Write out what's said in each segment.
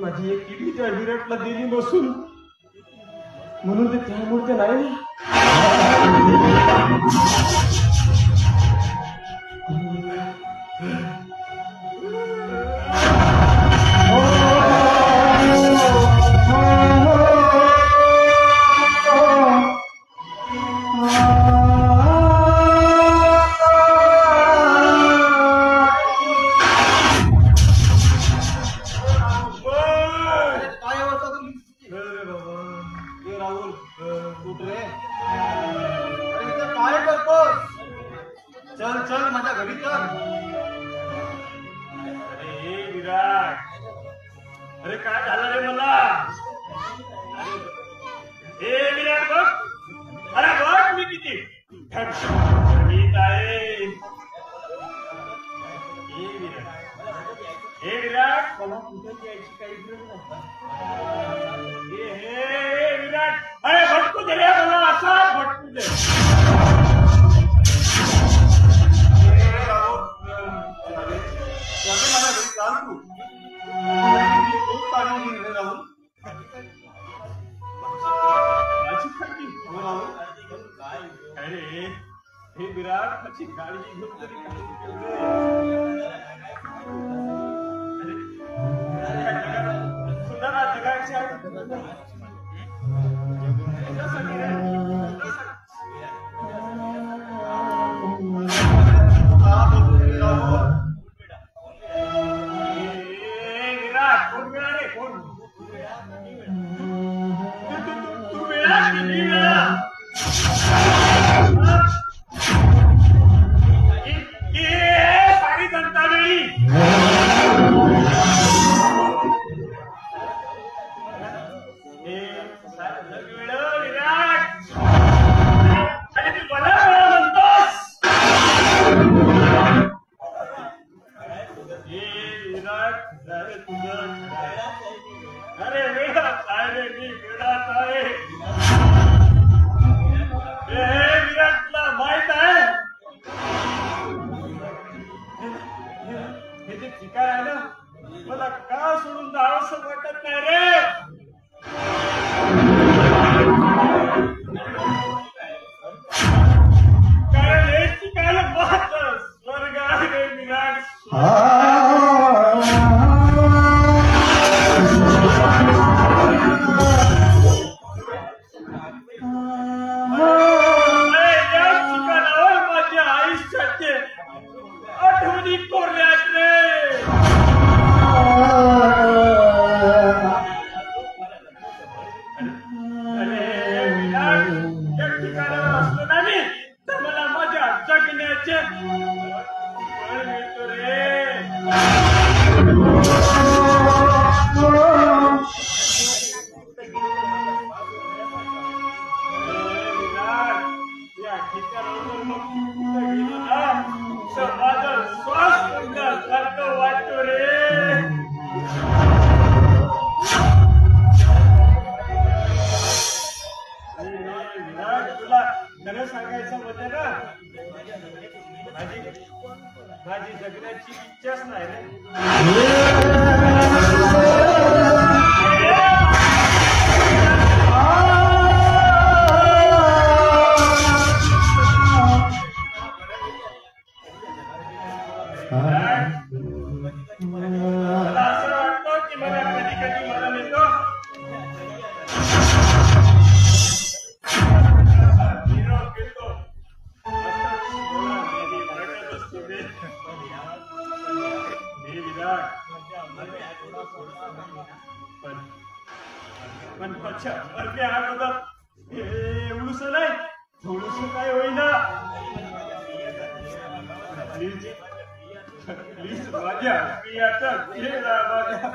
माझी एक किडनी त्या विराटला दिली नसून म्हणून ते त्यामुळे ते नाही पण माझ्या मरण्या अगोदर एवढूस नाही थोडूस काय होईना प्लीज माझ्या प्रियाचा चेहरा माझ्या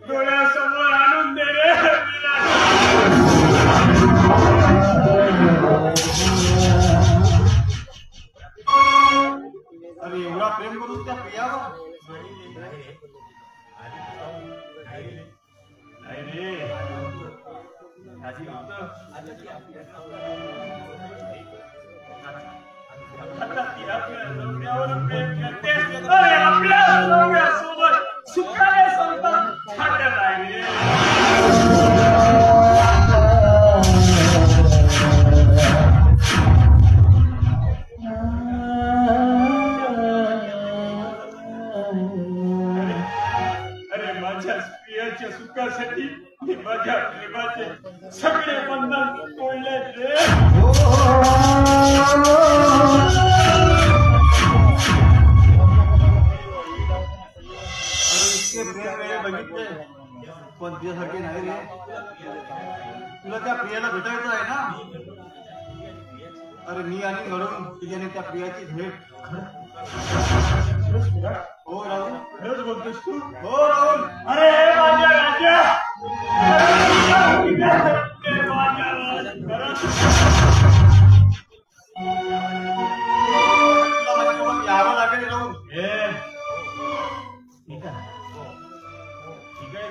डोळ्यासमोर आणून दे रे. अरे एवढा प्रेम करून त्या प्रियावर नाही रे आधी आता ती आपल्या नवऱ्यावर प्रेम करते. अरे आपल्या नवऱ्यासोबत सुखाने संसार थाटत आहे रे. अरे माझ्या स्त्रियाच्या सुखासाठी मी माझ्या प्रेमाचे सगळे बंधन तोडले रे. बघितले पण तुझ्यासाठी नाही रे. तुला त्या प्रियाला भेटायचं आहे ना. अरे मी आणि घडून तिच्याने त्या प्रियाची भेट. हो राहुल खरंच बोलतोस तू. हो राहुल. अरे माझ्या राजा यावं लागेल राहुल. ठीक आहे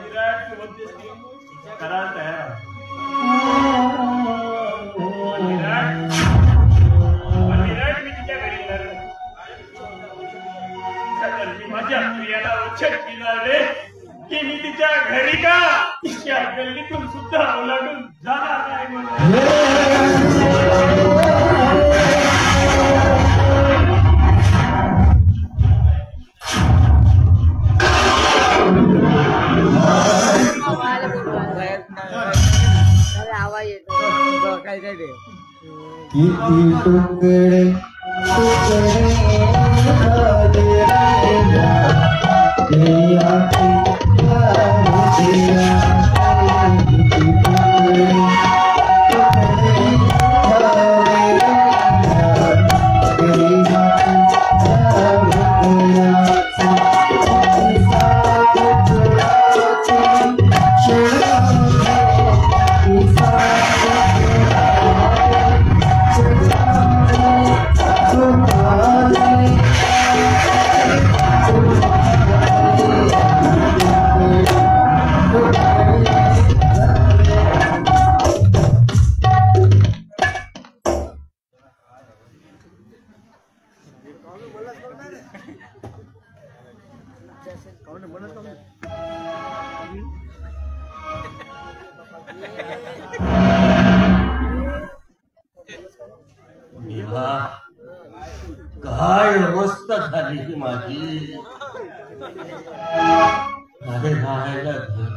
विराट तू बोलतेस की करायला तयार विराट मी तिच्या घरी येणार मी माझ्या प्रियाला उच्छेद केला रे की मी तिच्या घरी का तिच्या गल्लीतून सुद्धा ओलांडून जाणार नाही म्हणून. किती तुकडे काय अवस्था झाली माझी. अरे राहायला घर,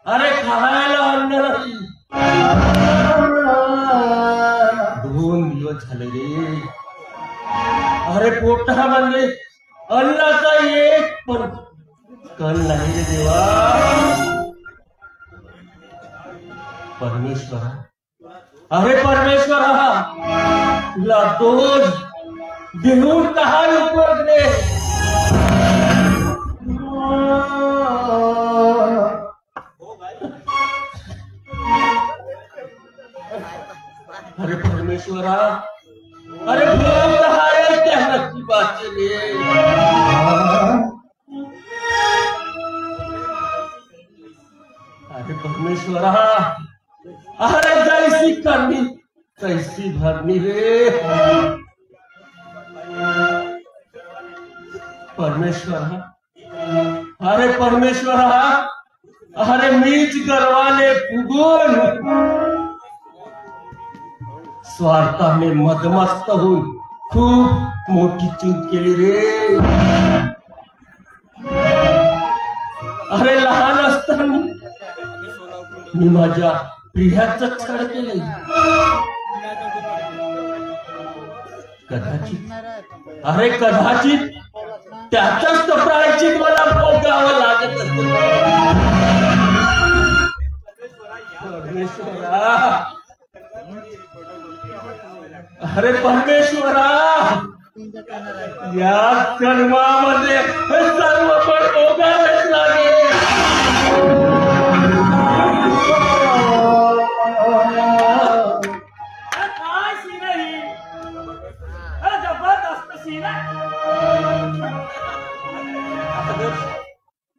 अरे खायला अन्न नाही. 2 दिवस झाले रे. अरे पोटामध्ये अन्नाचा एक पण कण नाही रे देवा. परमेश्वरा, अरे परमेश्वरा, तुला दोष देऊन काय उपयोग रे. अरे परमेश्वरा, अरे भोग आहे त्या नशिबाचे रे. अरे परमेश्वरा, अरे जैसी करनी तैसी भरनी रे. परमेश्वरा, अरे परमेश्वरा, अरे मीच गर्वाने फुगून स्वार्थाने मदमस्त होऊन खूप मोठी चूक केली रे. अरे लहान असताना मी माझ्या प्रियाचं छळ केले. कदाचित, अरे कदाचित त्याचाच तो प्रायश्चित मला भोगावं लागत. परमेश्वरा, अरे परमेश्वरा, या कर्मामध्ये सर्व पण भोगावेच लागेल. काय सीन आहे ही? अरे जबरदस्त सीन आहे.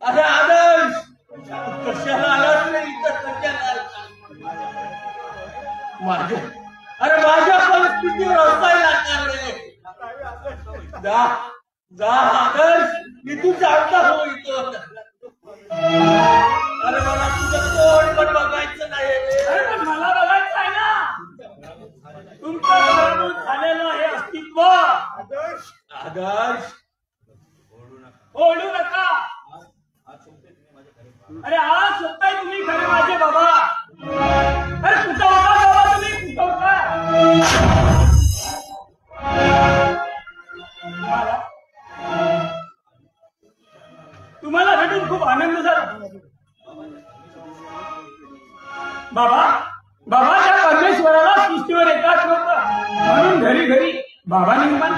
अरे आदर्श, कशाला आलास रे इथं? कशाला माझ्या, अरे माझ्या परिस्थितीवर असायला रे. जा जा आदर्श, इथून जाता हो इथं. अरे मला तुझं कोण पण बघायचं नाही रे. अरे पण मला बघायचं आहे ना तुमचं घरातून झालेलं हे अस्तित्व. आदर्श, ओढू नका. अरे आज स्वतः तुम्ही खरे माझे बाबा. अरे कुठं होता बाबा तुम्ही? कुठं होता? तुम्हाला भेटून खूप आनंद झाला बाबा. बाबा त्या परमेश्वराला सृष्टीवर एकाच होतं म्हणून घरी घरी बाबा निर्माण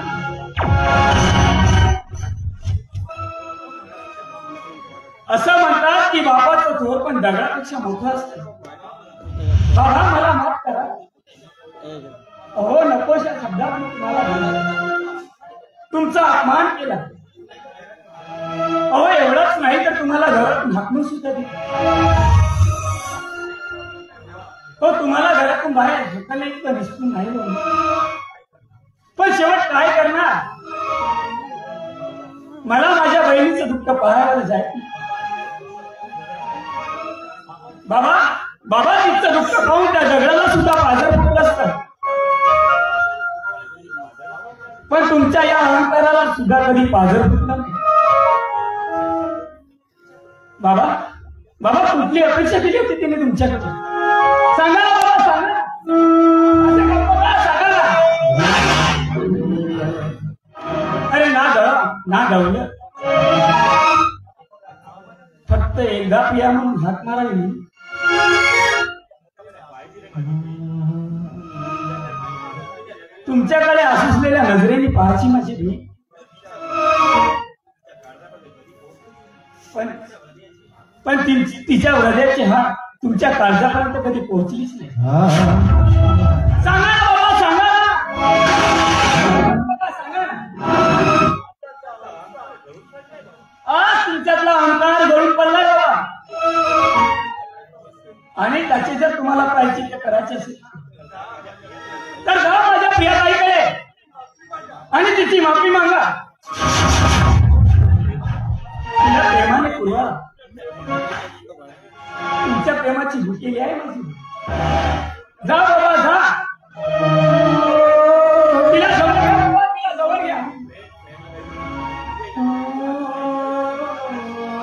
असं म्हणतात की बाबाचा जोर पण दगडापेक्षा मोठा असतो. बाबा मला माफ करा. अहो नकोशा शब्दात तुम्हाला बोला. तुमचा अपमान केला. अहो एवढंच नाही तर तुम्हाला घरातून हाकलून सुद्धा दिलं. हो तुम्हाला घरातून बाहेर ढकलले इतकं निष्ठून नाही बोललं. पण शेवट काय करणार? मला माझ्या बहिणीचं दुःख पाहायला जायचं. बाबा बाबा तिचं दुःख पाहून त्या दगडाला सुद्धा पाझर फुटलं असतं. पण तुमच्या या अहंकाराला सुद्धा कधी पाझर फुटलं नाही. बाबा बाबा कुठली अपेक्षा केली होती तिने तुमच्याकडे? सांगा ना बाबा, सांगा. असं का बाबा, सांगा ना. अरे ना ना गवलं. फक्त एकदा पिया म्हणून हात मारावी. तुमच्याकडे असलेल्या नजरेने पाहायची माझी भीक. पण तिच्या हृदयाची हात तुमच्या काळजापर्यंत कधी पोहोचलीच नाही. सांगा ना बाबा, सांगा बाबा, सांगा. आज तुमच्यातला अहंकार गळून पडलाय बाबा. आणि त्याचे जर तुम्हाला प्रायश्चित्त करायचे असेल तर जा माझ्या प्रियाताईकडे आणि तिची माफी मागा. तिला प्रेमाने पुरवा. तुमच्या प्रेमाची भुकेली आहे माझी. जा बाबा जा. तिला जवळ घ्या बाबा, तिला जवळ घ्या.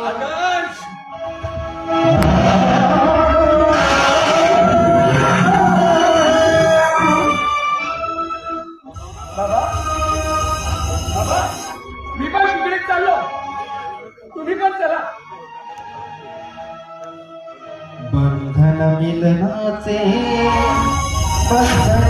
आदर्श, बाबा बाबा मी पण तिकडेच चाललो. तुम्ही पण चला. बंधन मिलनाचे बंधन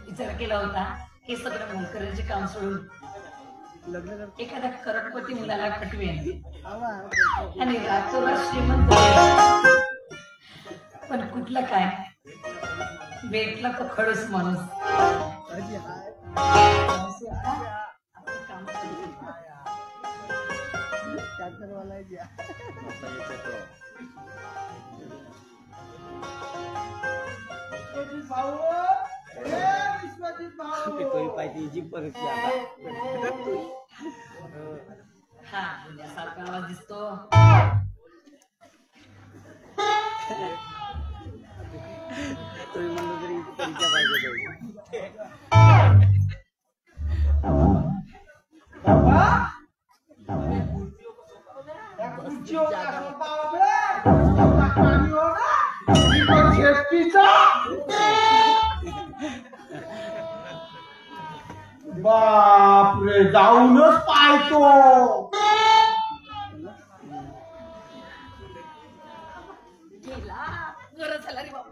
विचार केला होता हे सगळं मोलकरीचे काम सोडून एखाद्या करोडपती मुलाला पटवेन आणि रातोरात श्रीमंत होईल. पण कुठलं काय भेटला तो खडूस माणूस. हा सारखा आवाज दिसतो. बापरे जाऊनच पाहतो. गेला बरं झाला रे बाबा.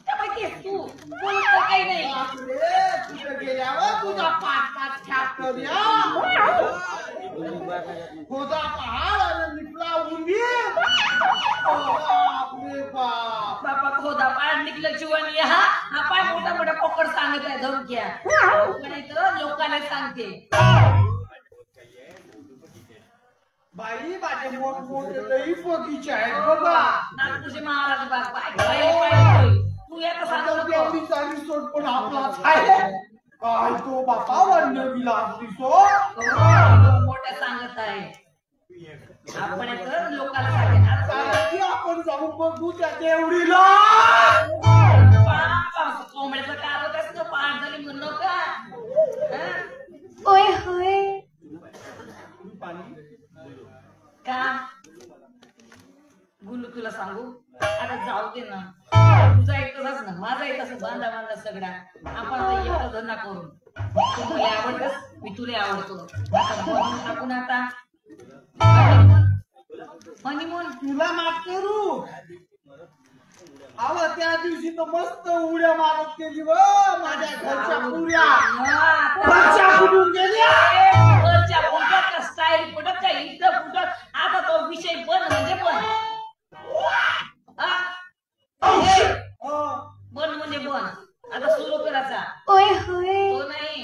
त्यापैकी तू बोलत काही नाही. गेल्यावर तुझा पाच छाप करूया. खोदा पहाड आणि निकला उंदीर. बापरे बाप. बाबा खोदा पाड निघलं जीवन हा हा पाय मोठा मोठा पकड सांगत आहे धमक्या. तर लोकांना सांगते बाई माझे मोठमोठे लई बगीचे आहेत बघा. नागपूरचे महाराज बाग पाय तू याला सांगत एवढी चांगली सोड पण आपलाच आहे. काय तो बापा वन्य विलास दिसो. मोठ्या सांगत आहे. आपण तर लोकांना सांगेन की आपण जाऊ बघू त्या देवडीला. कोंबड्याचा कार होत असतो पाठ झाली म्हणू नका. ओय होय का गुलू तुला सांगू आता जाऊ दे ना. तुझा एक तसाच ना माझा एक तसं बांधा बांधा सगळा. आपण आता एवढा धंदा करून तू मला आवडतस मी तुला आवडतो. आता बनवून टाकून आता हनीमून तुला माफ करू. अहो त्या दिवशी तर मस्त उड्या मारत केली व माझ्या घरच्या पुऱ्या. घरच्या बुडून गेल्या. घरच्या फुटत स्टाईल फुटत काय इथं फुटत. आता तो विषय बन म्हणजे बन. बन म्हणजे बन. आता सुरू करायचा ओय होय तो नाही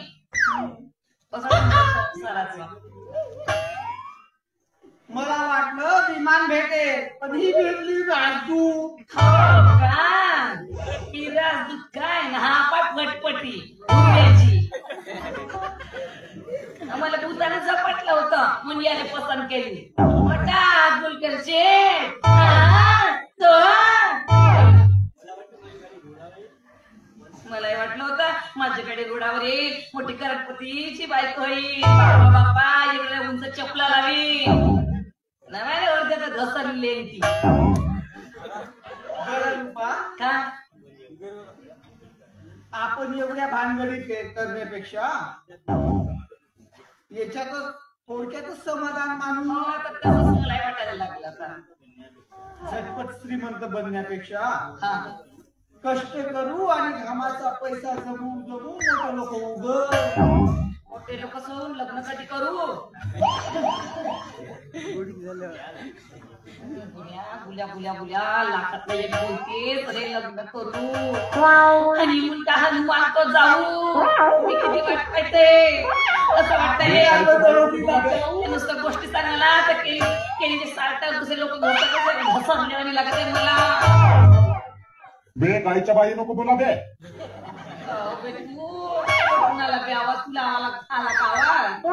संसाराचा. मला वाटलं विमान भेटेल पण ही भेटली राजदू. ही राजदूत काय ना हा पाय फटपटी उड्याची. आम्हाला भूताने झपटलं होतं म्हणून याने पसंत केली. मोठा गुलकर शेठ मलाही वाटलं होतं माझ्याकडे घोडावर येईल मोठी करपतीची बायको होईल. बाबा बाबा इकडे उंच चपला लावी नव्याने अर्ध्याचा घसरली ती. का आपण एवढ्या भानगडी करण्यापेक्षा याच्यातच थोडक्यातच समाधान मानून आता तसंच मलाही वाटायला लागलं आता. झटपट श्रीमंत बनण्यापेक्षा हा कष्ट करू आणि घामाचा पैसा जमवून मोठे लोक उभं. मोठे लोक सोडून लग्न कधी करू. बुल्या बुल्या बुल्या लाखातलं एक बोलते तरी लग्न करू आणि मुलगा हनुमान तो जाऊ मी किती वाटतंय ते असं वाटतंय नुसतं गोष्टी सांगायला तर केळीचे सार्ट दुसरे लोक घसरण्यावानी लागते मला बे गाईच्या बाई नको बोला बे कुणाला बे आवाज तुला आला का आवाज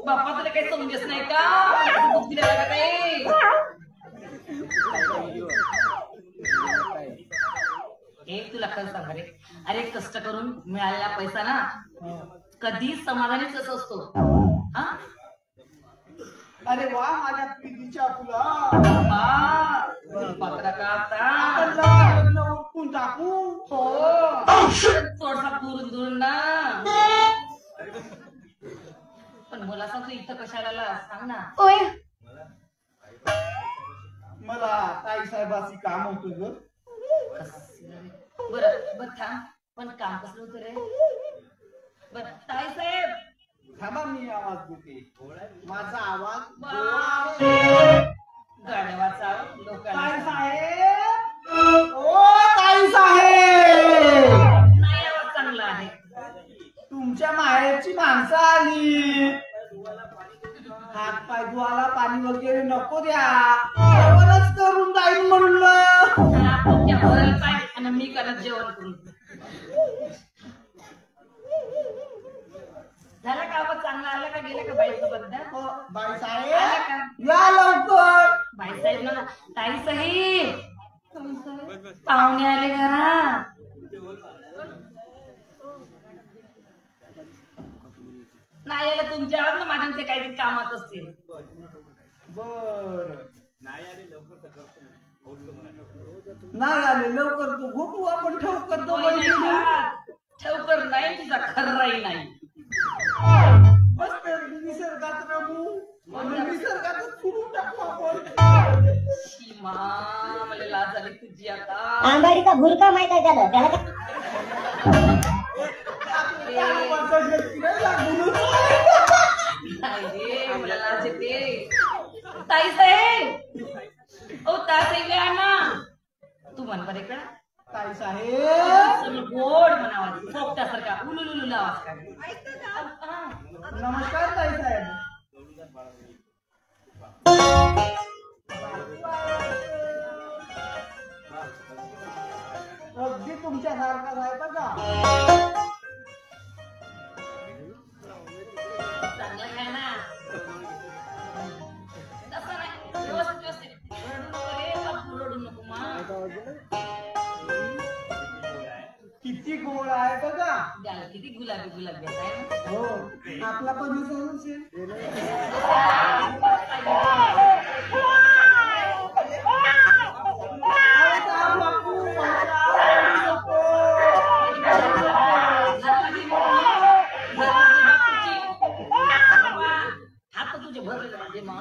बाप्पा तुला काही समजेच नाही का बुद्धी द्यायला का काही एक तुला खरं सांग रे अरे कष्ट करून मिळालेला पैसा ना कधी समाधानीच असतो हा अरे वा माझ्या प्रीतीच्या तुला पत्रा का आता उठून टाकू हो थोडसा दुरून दुरून ना पण मला सांग तू इथं कशाला आला? सांग ना मला ताई साहेबाची काम होतं ग बर थांब पण काम कसलं होतं रे बर ताई साहेब थांबा मी आवाज देते माझा आवाज गाड्यावाचा लोकांना ताई साहेब ओ ताई साहेब नाही आवाज चांगला आहे तुमच्या माहेरची माणसं आली हात पाय धुवायला पाणी वगैरे नको द्या जेवणच करून जाईल म्हणलं तुमच्या भरल पाय आणि मी करत जेवण करून झालं का आवाज चांगला आला का गेला का बाईचं बद्दल बाई आला साहेब का या लवकर बाई साहेब ना ताई साहेब पाहुणे आले घरात नाही आलं तुमच्यावर ना माझ्या ते काहीतरी कामात असतील बर नाही आले लवकर तू घोटू आपण ठेव करतो ठेवकर नाही तुझा खर्राही नाही मस्त निसर्गात रमू निसर्गातच फिरून टाकू आपण सीमा मला लाज आली तुझी आता आंबाडीचा भुरका माहित आहे त्याला त्याला नाही रे मला लाज येते ताई साहेब ओ ताई साहेब या ना तू म्हण बरे का ताई साहेब गोड म्हणावा पोपटासारखा उलुलुलु आवाज का नमस्कार ताई साहेब अगदी तुमच्या सारखा आहे बघा चांगलं काय ना तसं नाही व्यवस्थित रडू नको रे बापू रडू नको मा किती गोड आहे बघा द्याल किती गुलाबी गुलाबी आहे ना हो आपला पण विसरून हात तुझे भरले माझे मा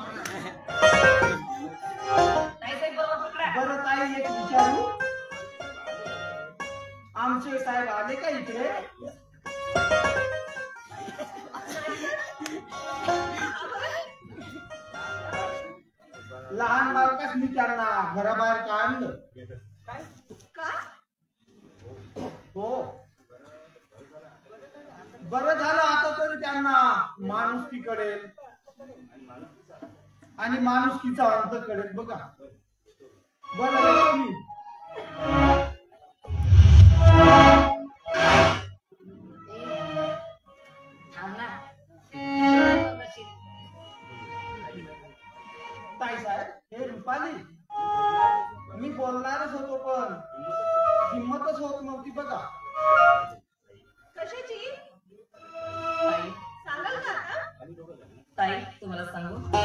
ताई साहेब बरोबर पकडा बरं ताई एक विचारू आमचे साहेब आले का इकडे लहान बालकाच मी त्यांना घराबाहेर काढलं हो बरं झालं आता तरी त्यांना माणुसकी कळेल आणि माणुसकीचा अर्थ कळेल बघा बरं ताई साहेब हे रुपाली मी बोलणारच होतो पण हिंमतच होत नव्हती बघा कशाची ताई तुम्हाला सांगू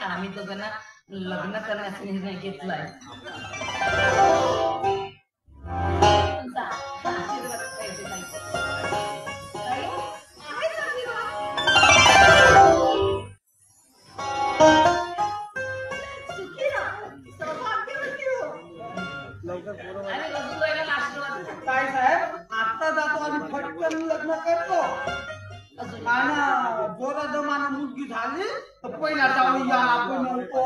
आम्ही दोघांना लग्न करण्याचा निर्णय घेतलाय तुमचा आशीर्वाद पाहिजे ताई. आणि वधूवराला आशीर्वाद ताई साहेब आता जातो आणि फटकन लग्न करतो अजून आणि जोरा जमाना मुलगी झाली तर पहिला जाऊन या आपण म्हणतो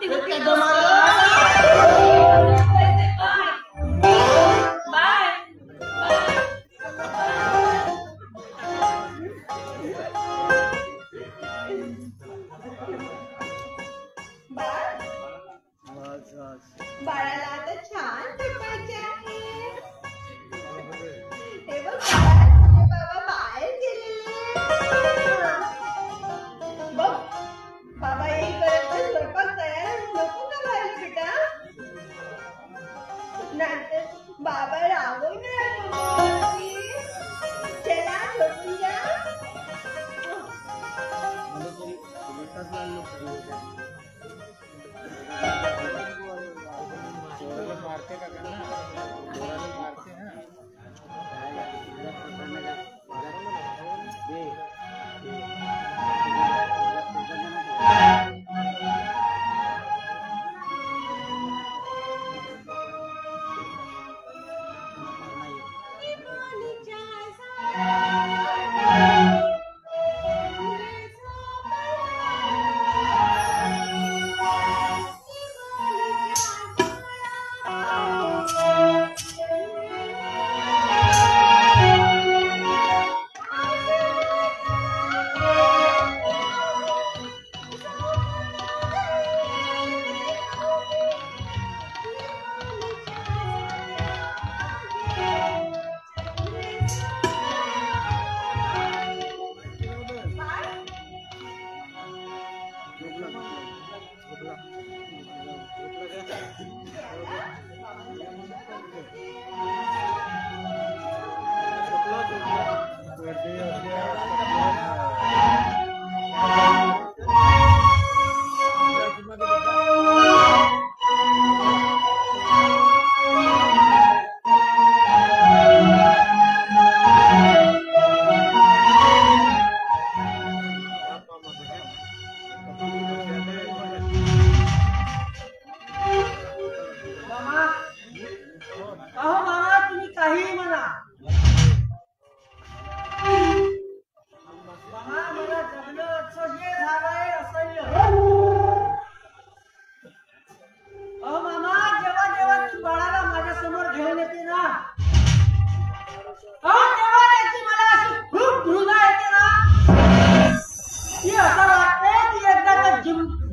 ती होती बाय बाळाला आता छान झोपायचे आहे. हे बघ बाळा, तुझे बाबा बाहेर गेलेले. बघ बाबा येईपर्यंत स्वयंपाक तयार नको का व्हायला बेटा? नाहीतर बाबा रागवणार. चला झोपून जा.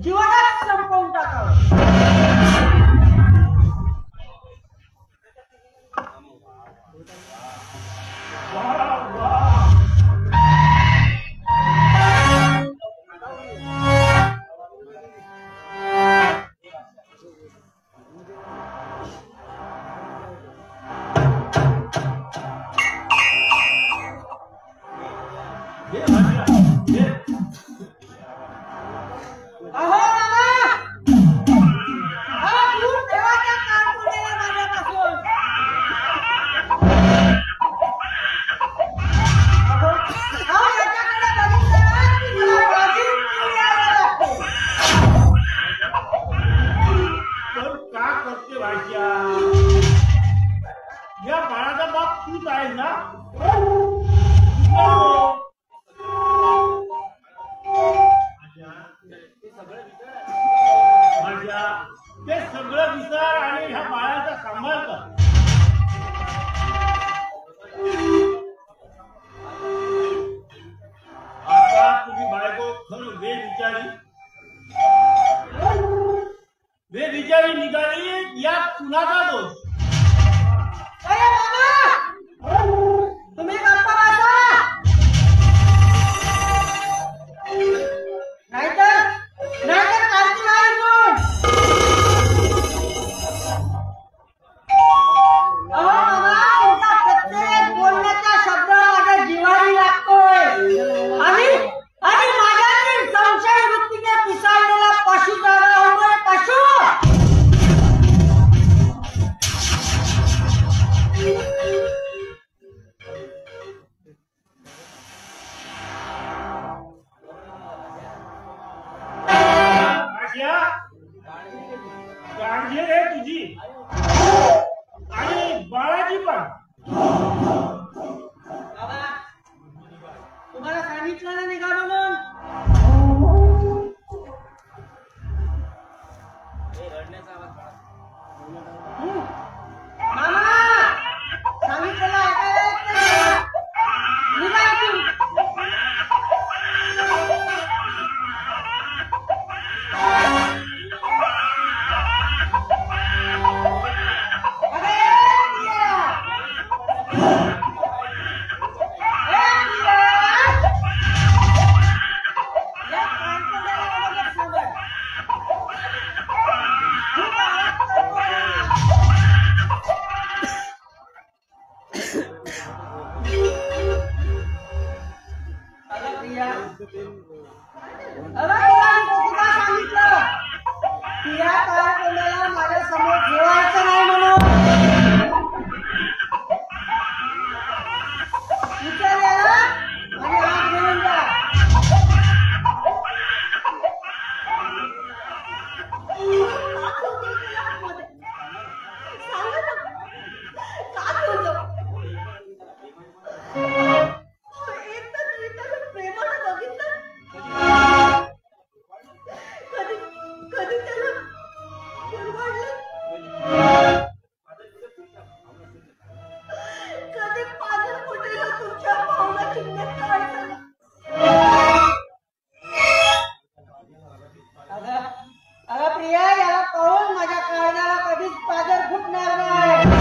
जीवनात संपवून टाकावं. या बाळाचा बाप तूच आहेस ना? ते सगळं विचार आणि ह्या बाळाचा सांभाळ कर. आता तुझी बायको खरं बेविचारी निघाली. या कुणाचा दोष? तुम्ही गप्पा बसा. नाहीतर काढती बाहेर कोण? अहो मामा, तुमचा प्रत्येक बोलण्याचा शब्द माझ्या जिव्हारी लागतोय. आणि माझ्यातील संशय वृत्तीने पिसाळलेला पशु पशु काळजी आहे तुझी आणि बाळाची पण. तुम्हाला सांगितलं ना निघा म्हणून. मामा सांगितलेलं ऐकायला येत नाही. निघा इथून. माझ्या समोर ठेवायचं नाही म्हणून विचारलेला आणि हात घेऊन जा. कधी पाजर फुटेल तुमच्या पावला चिन्ह काढताना. अगं प्रिया, याला पाहून माझ्या कारणाला कधीच पाजर फुटणार नाही.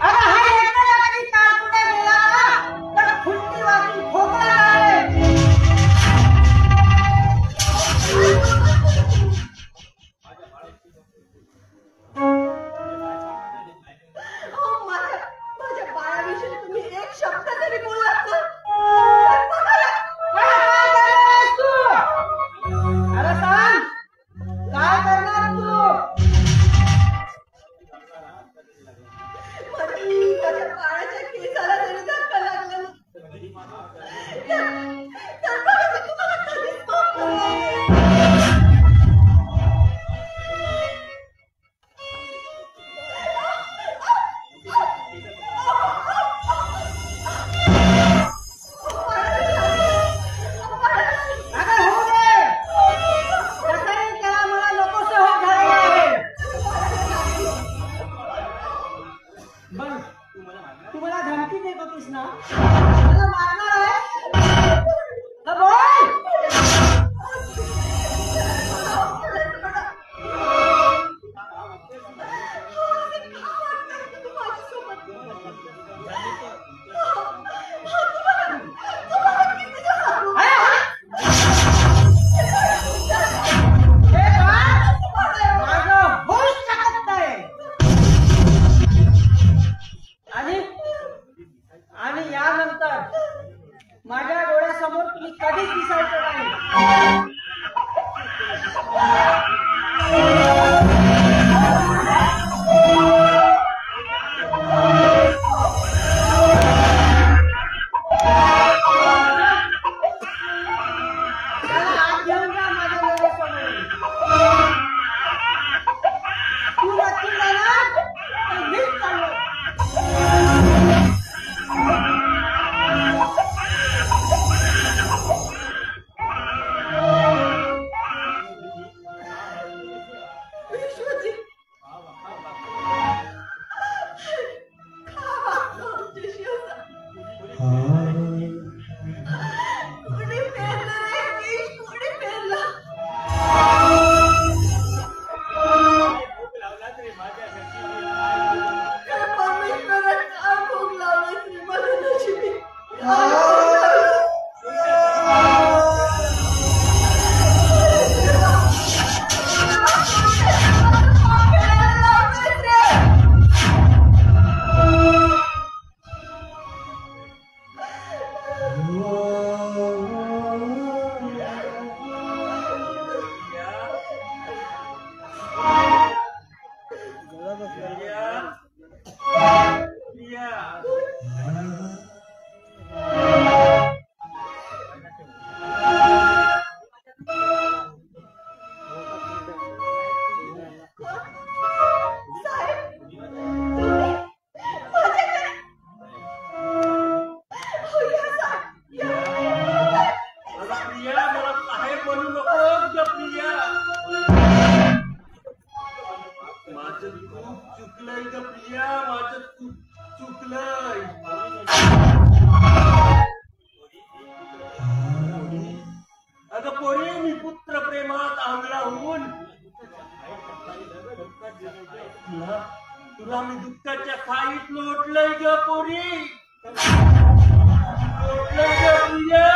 अगं हा एकट्याला कधी तारपुटा गेला तर फुटती वाजून ठोकला नाही. माझ्या बाळाविषयी तुम्ही एक शब्द तरी बोललात ना. अरे सांग, काय करणार तू? माझं खूप चुकलंय ग प्रिया, माझं खूप चुकलंय. अगं पोरी, मी पुत्र प्रेमात आंधळा होऊन तुला मी दुःखाच्या खाईत लोटलंय ग पोरी. लोटलंय ग प्रिया,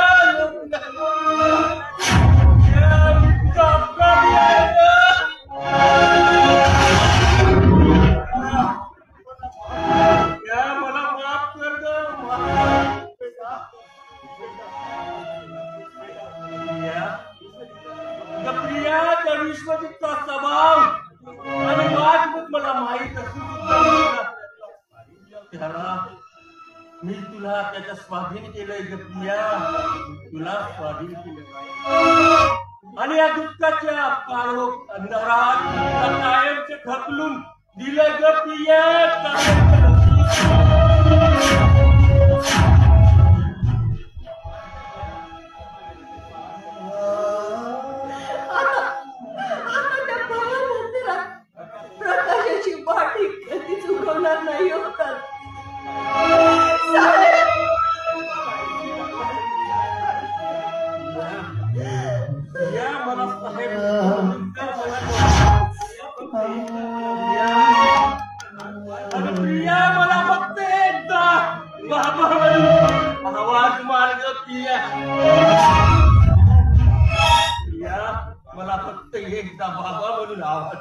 मला माफ कर ग. प्रिया, त्या विश्वजितचा स्वभाव आणि वागणूक मला माहीत असून त्याला मी तुला त्याच्या स्वाधीन केलंय ग प्रिया, तुला स्वाधीन केलं आणि या दुःखाच्या काळोख अंधारात कायमचे ढकलून दिलं ग प्रिया. प्रकाशाची वाटी कधी चुकवणार नाही होतात. मला साहेब प्रिया, मला फक्त एकदा बाबा म्हणून आवाज मार्ग प्रिया. मला फक्त एकदा बाबा म्हणून आवाज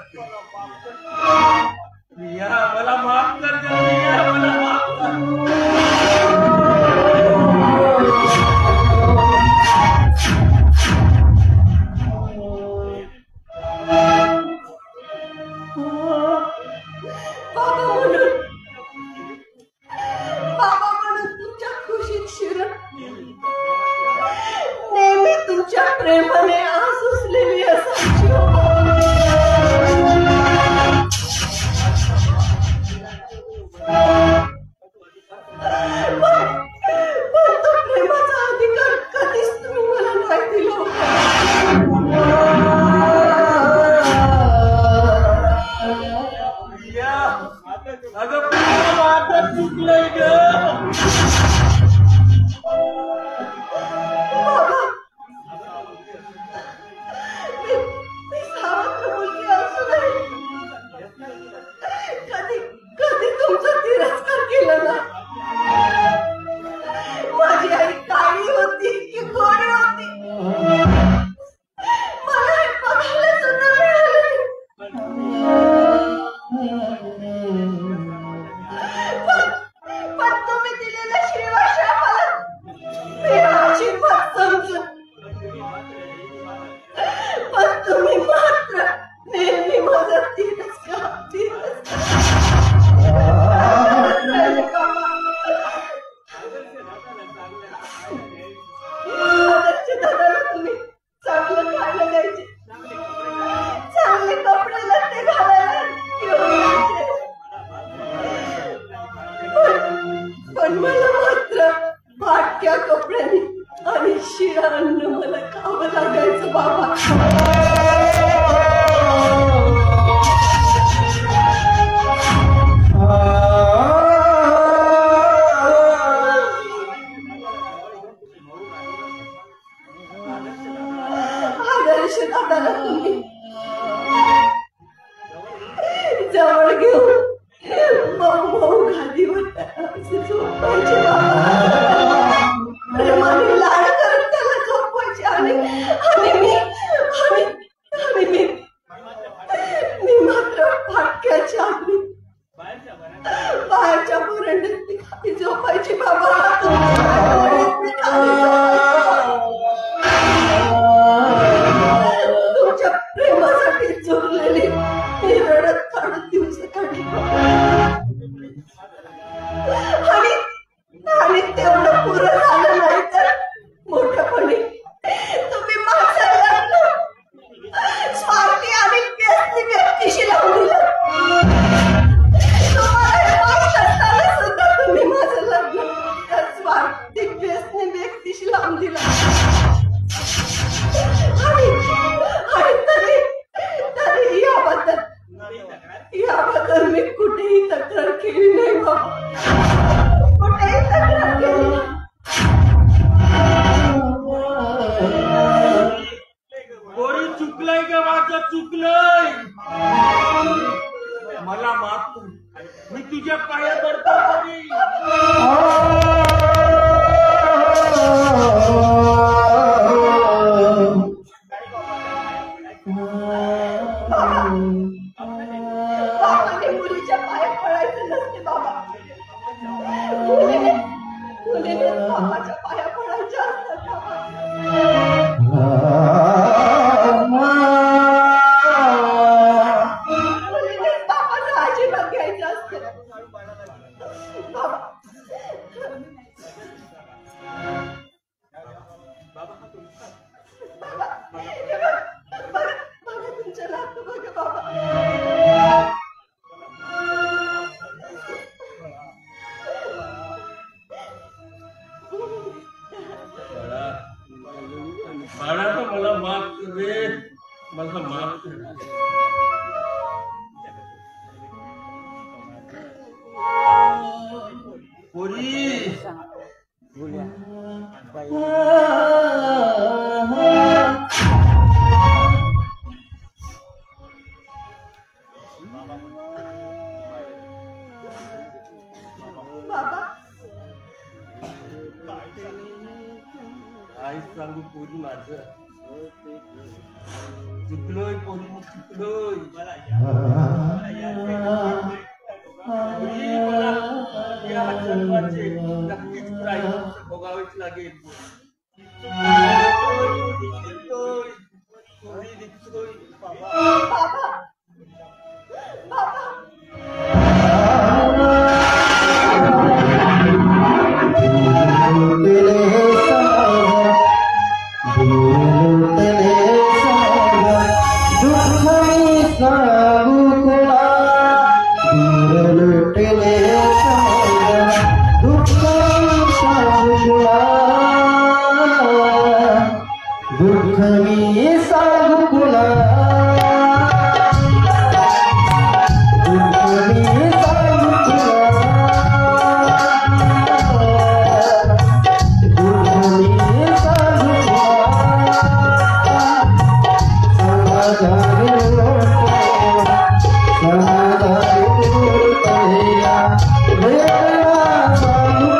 प्रिया. मला माफ कर ग प्रिया, मला माफ कर. बाबा म्हणून तुमच्या खुशीत शिरत नेहमी तुमच्या प्रेमाने आसुसलेली असायची. नाही. मला माफ कर, मी तुझ्या पाया पडतो तरी. बाबाने मुलीच्या पाया पडायचं नसते बाबा. मुलीने बाबाच्या पाया पडायच्या असतात बाबा. मुलीने बाबाचा आशीर्वाद घ्यायचा असतो बाबा. बाबा तुमच्या लागतो बघा बाबा. बाळा तर मला माफ कर रे, मला माफ कर. पोरी बाबा आई सांगू पोरी माझं चुकलोय, पोरी चुकलोय. पोरी मला या जन्माचे नक्कीच प्रायश्चित्त भोगावेच लागेल. चुकलोय, पोरी चुकलोय बाबा. बाबा बाबा दुःख मी सांगू कुणा, दुःख मी सांगू कुणा, दुःख मी सांगू कुणा. समाधानी वेदना सांगू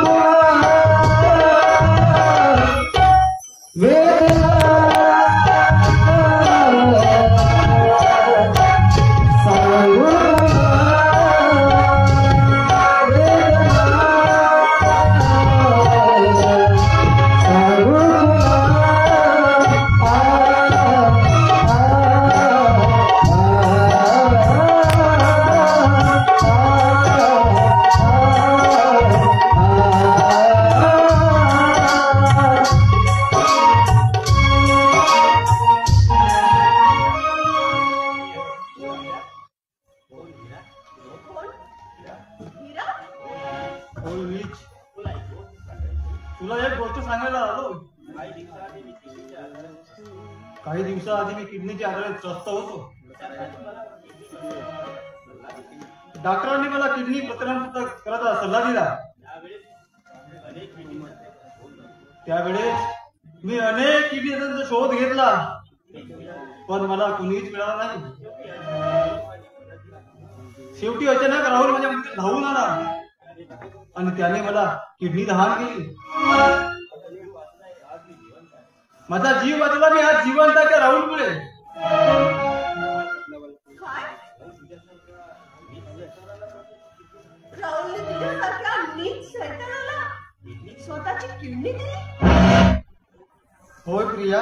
वेदना तुला एक गोष्ट सांगायला आलो. काही दिवसाआधी मी किडनीच्या आजारात त्रस्त होतो. डॉक्टरांनी मला किडनी प्रत्यारोपण करायचा सल्ला दिला. त्यावेळेस मी अनेक किडनीचा शोध घेतला, पण मला कुणीच मिळाला नाही. शेवटी अचानक राहुल माझ्या मध्ये धावून आला आणि त्याने मला किडनी दान केली. माझा जीव वाचला. मी आज जिवंत आहे त्या राहुलमुळे. राहुलने तुझ्यासारख्या नीच शैतानाला स्वतःची किडनी दिली. होय प्रिया,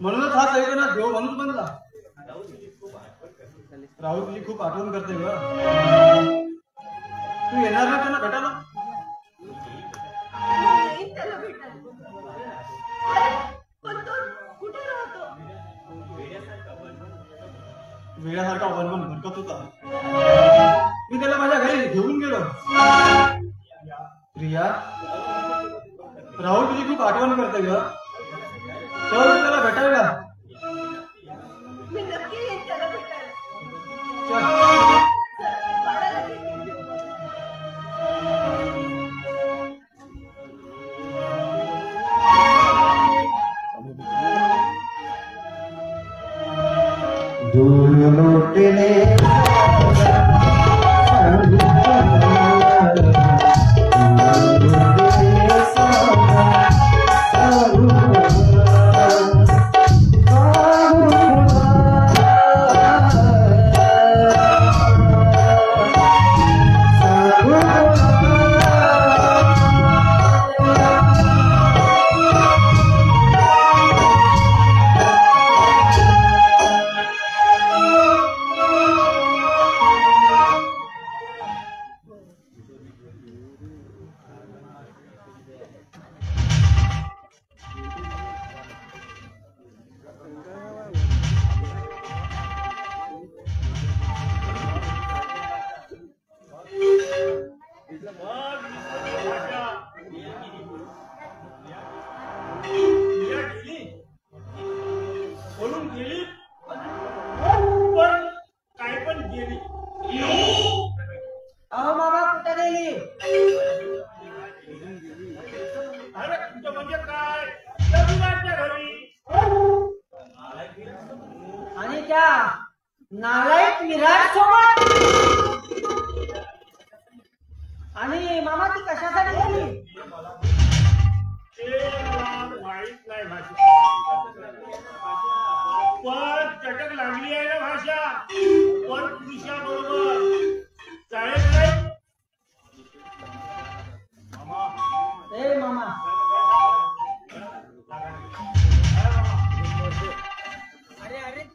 म्हणूनच हा सैताना देव म्हणून बनला. राहुल तुझी खूप आठवण करते ग. तू येणार ना त्यांना भेटायला? येईन त्याला भेटायला. पण तो कुठे राहतो? वेळासारखा वनवन भटकत होता. मी त्याला माझ्या घरी घेऊन गेलो. प्रिया, राहुल तुझी खूप आठवण करते ग. चल त्याला भेटायला. मी नक्की येईन त्याला भेटायला. चल. बाळाला भेटेन. दूर लौटने बोलून गेली पण काय पण गेली. अहो मामा कुठे गेली? अरे तुमचं म्हणजे काय? रविवारच्या घरी. आणि त्या नालायक विराट सोबत. आणि मामा ती कशासाठी गेली? ते मला माहित नाही भाषा, पण चटक लागली आहे ना भाषा. पण पुरुषाबरोबर चालेल नाही. ए मामा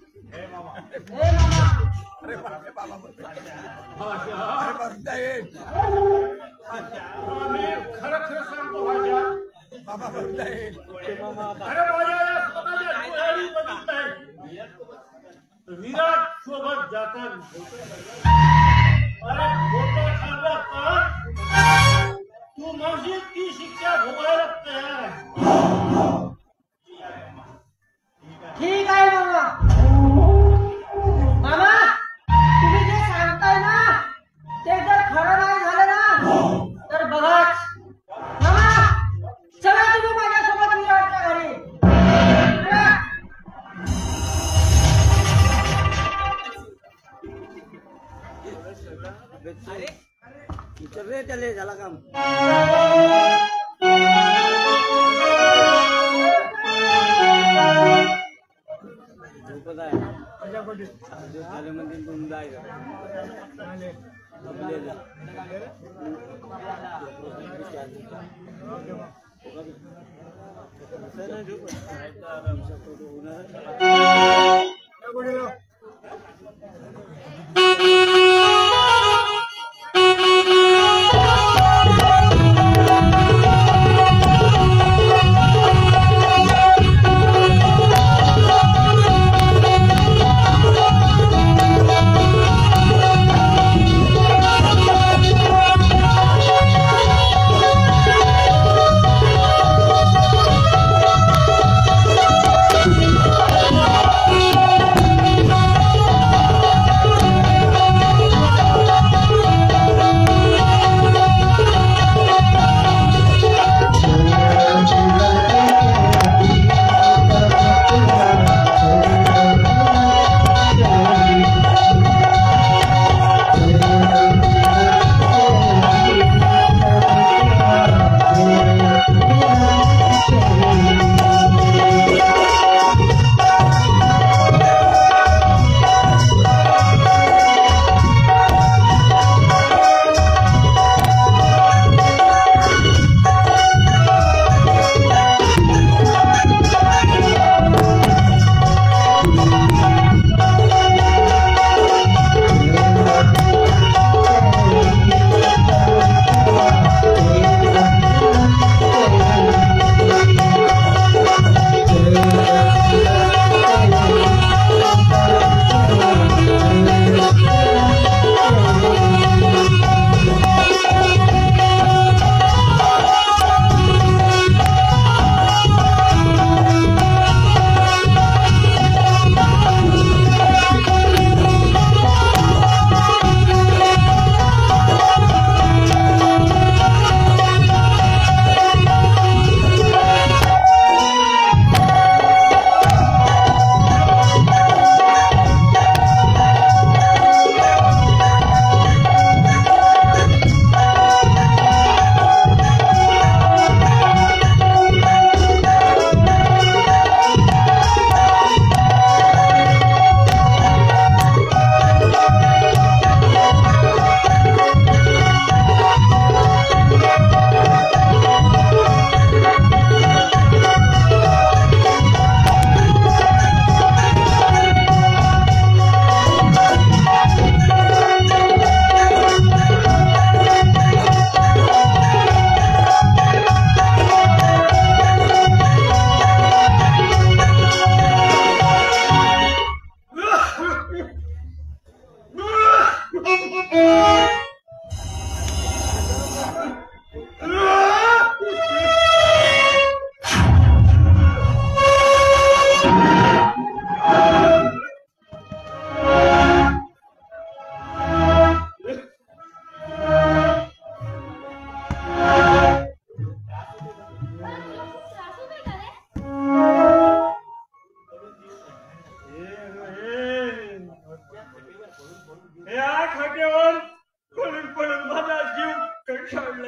ए मामा मी खरं खरं सांगतो भाषा. अरे माझ्या स्वतःच्या डोळ्यांनी बघितलंय विराट सोबत जाताना. अरे खोटं सांगा तर तू माझी ती शिक्षा भोगायला तयार आहे. ठीक आहे मामा. मामा तुम्ही जे सांगताय ना ते जर खरं नाही झालं ना तर बघाच. मामा चला तुम्ही माझ्यासोबत विराटच्या घरी. चला. त्याले झाला काम.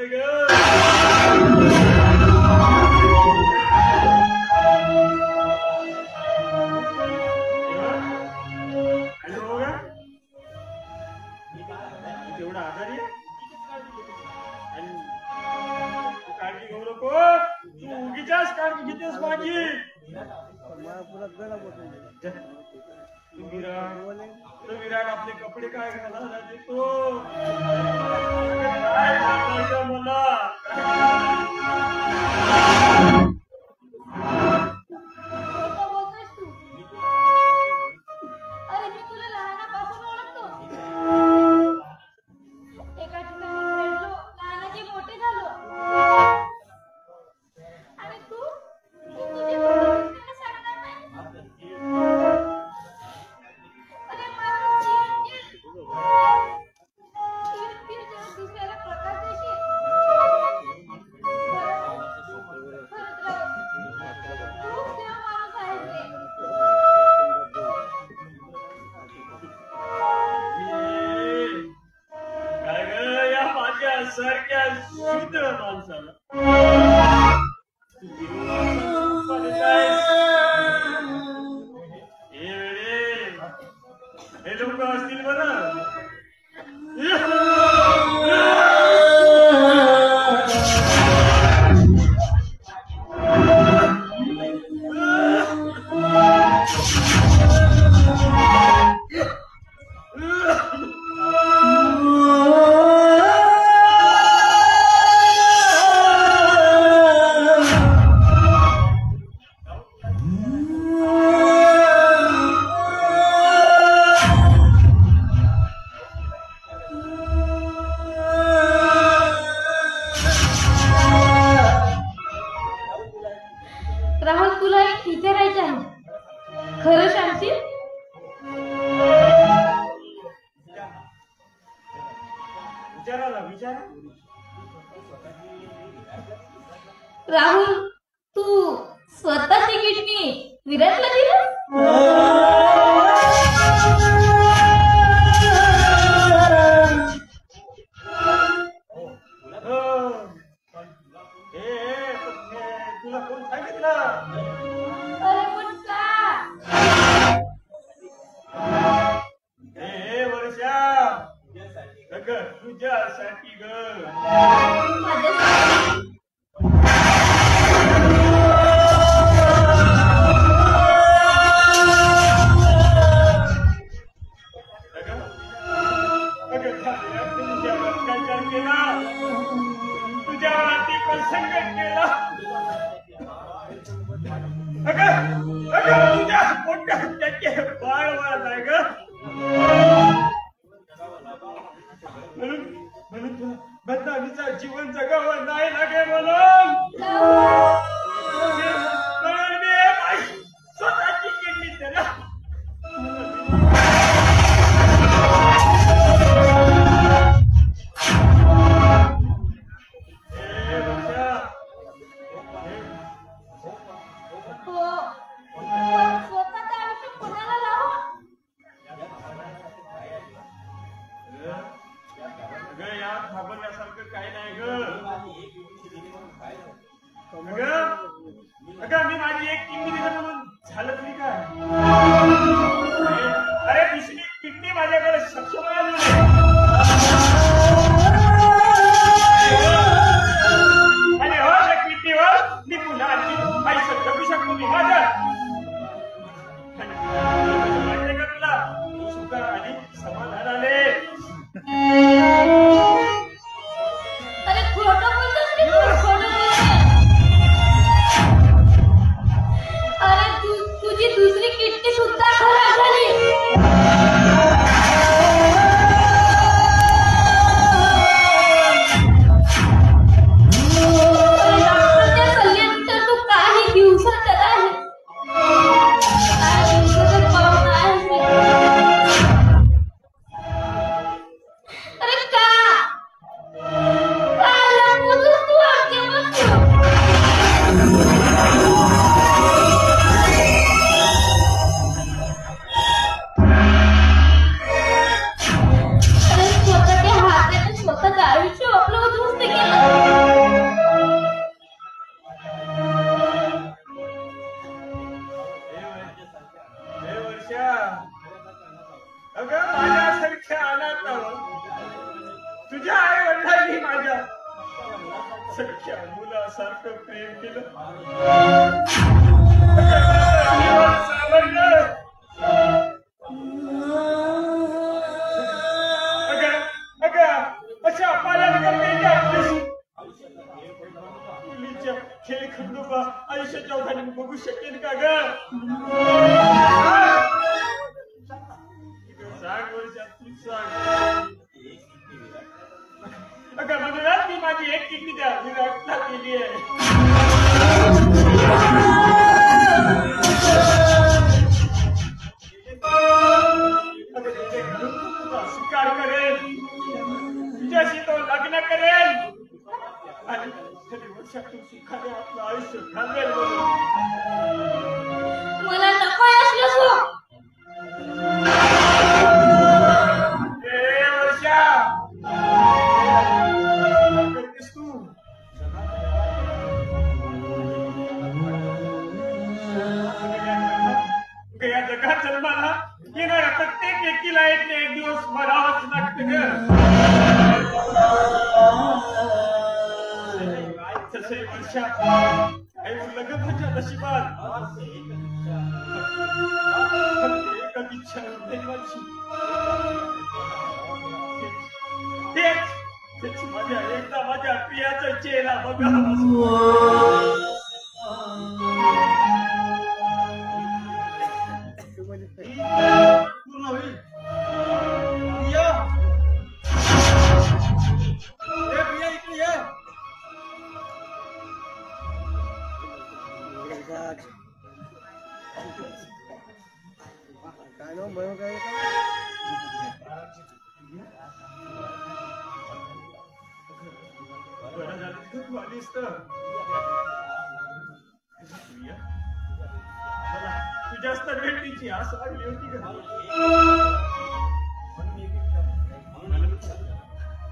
लागतोय ग. आणि हो ग तेवढा आजारी आहे आणि तू काळजी घेऊ नको. तू उगीच्याच काळजी घेतेस माझी. तो विराट आपले कपडे काय घालायला देतो काय सांगायचं मला. अरे मी तुला लहानापासून ओळखतो. एका ठिकाणी खेळलो, लहानाचे मोठे झालो. आणि तू तुझे फोटो सांगणार नाही. अरे माझं चिड दुसऱ्याला प्रकाश देशील. खरंच राव, खूप देव माणूस आहे रे. काय ग या माझ्या सारख्या शुद्ध माणसाला हे लोक असतील बरं. राहुल, तुला एक विचारायचं आहे. खरं सांगशील? विचारायला विचारा. राहुल, तू स्वतः तिकीटनी विराटला दिलं? तुला कोण सांगितलं? अरे पण का? वर्षा ग तुझ्यासाठी ग. माझ्यासाठी? तुझ्यावर अतिप्रसंग संकट केला. तुझ्या पोटात त्याचे बाळ वाढलाय ग. म्हणून तुला बदनामीचा जीवन जगावं नाही लागे म्हणून मी स्वतःची किडनी त्याला. स्वतःचं आयुष्य कोणाला लावू? अगं यात घाबरण्यासारखं काही नाही ग. अगं मी माझी एक किडनी दिलं म्हणून झालं तरी काय. अरे दुसरी किडनी माझ्याकडे सक्षम आणि हो त्या किडनीवर मी पुन्हा आयुष्य जगू शकतो. मी माझ्या वाटते का तुला सुख आणि समाधान आले. अरे खोटं बोलतोस की तू? खोटं बोलतोस. अरे तुझी दुसरी किडनी सुद्धा खराब झाली. अगं माझ्यासारख्या अनाथावर तुझ्या आई वडिलांनी माझ्या सख्या मुलासारखं प्रेम केलं. अशा पालन मुलीच्या खेळ खंडोबा आयुष्याच्या ओघाने बघू शकेल का ग? सांग वर्षा, तू सांग. अगं म्हणूनच मी माझी एक किडनी द्या विराटला केली आहे. स्वीकार करेल, तुझ्याशी तो लग्न करेल आणि वर्षातून सुखाने आपलं आयुष्य घालवेल. मला नको असलं या जगात जन्माला येणाऱ्या प्रत्येक व्यक्तीला एक ना एक दिवस मरावंच लागतं ग. तसे वर्षा लग्न तुझ्या नशिबात एक इच्छा देवाची तेच माझ्या एकदा माझ्या प्रियाचा चेहरा बघावा. पूर्ण होईल. प्रिया, प्रिया इकडे ये. काय नाव मग काय बरं झालं तू आलीस तर. तुझ्याच तर भेटीची आस लागली होती का?